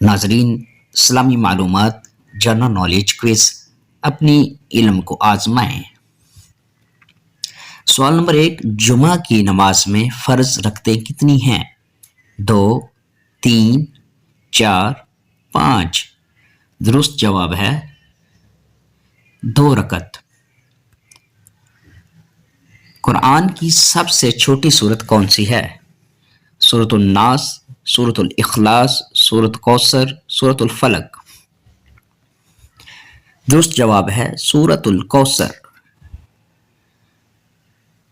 ناظرین، اسلامی معلومات جنرل نالج کوئز، اپنی علم کو آزمائیں۔ سوال نمبر 1، جمعہ کی نماز میں فرض رکعتیں کتنی ہیں؟ 2، 3، 4، 5۔ درست جواب ہے 2 رکعت۔ قرآن کی سب سے چھوٹی سورت کون سی ہے؟ سورۃ الناس، سورۃ الاخلاص، سورۃ کوثر، سورۃ الفلق۔ درست جواب ہے سورۃ الکوثر۔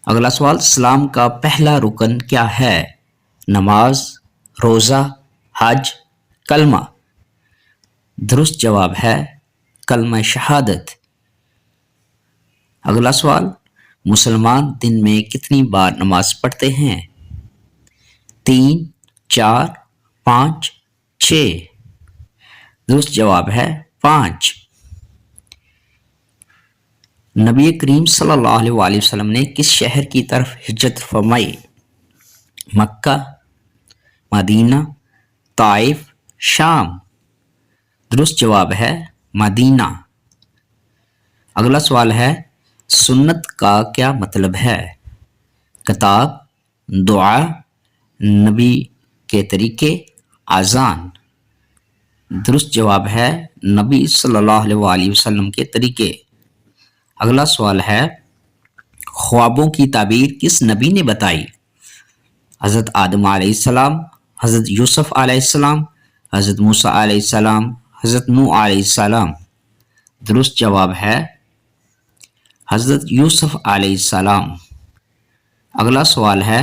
اگلا سوال، اسلام کا پہلا رکن کیا ہے؟ نماز، روزہ، حج، کلمہ۔ درست جواب ہے کلمہ شہادت۔ اگلا سوال، مسلمان دن میں کتنی بار نماز پڑھتے ہیں؟ 3، 4، 5، 6۔ درست جواب ہے 5۔ نبی کریم صلی اللہ علیہ وآلہ وسلم نے کس شہر کی طرف ہجرت فرمائی؟ مکہ، مدینہ، طائف، شام۔ درست جواب ہے مدینہ۔ اگلا سوال ہے، سنت کا کیا مطلب ہے؟ کتاب، دعا، نبی کے طریقے، اذان۔ درست جواب ہے نبی صلی اللہ علیہ وآلہ وسلم کے طریقے۔ اگلا سوال ہے، خوابوں کی تعبیر کس نبی نے بتائی؟ حضرت آدم علیہ السلام، حضرت یوسف علیہ السلام، حضرت موسیٰ علیہ السلام، حضرت نوح علیہ السلام۔ درست جواب ہے حضرت یوسف علیہ السلام۔ اگلا سوال ہے،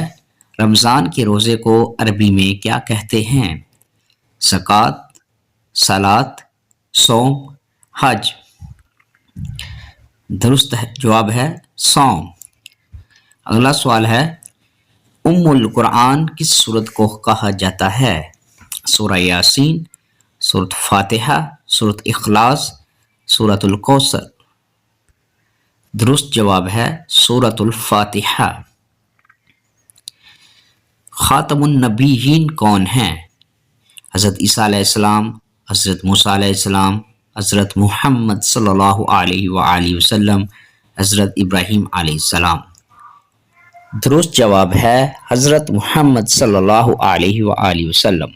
رمضان کے روزے کو عربی میں کیا کہتے ہیں؟ زکوٰۃ، صلاۃ، صوم، حج۔ درست جواب ہے صوم۔ اگلا سوال ہے، ام القرآن کس سورت کو کہا جاتا ہے؟ سورہ یاسین، سورۃ فاتحہ، سورۃ اخلاص، سورۃ الکوثر۔ درست جواب ہے سورۃ الفاتحہ۔ خاتم النبیین کون ہیں؟ حضرت عیسیٰ علیہ السلام، حضرت موسیٰ علیہ السلام، حضرت محمد صلی اللہ علیہ وآلہ وسلم، حضرت ابراہیم علیہ السلام۔ درست جواب ہے حضرت محمد صلی اللہ علیہ وآلہ وسلم۔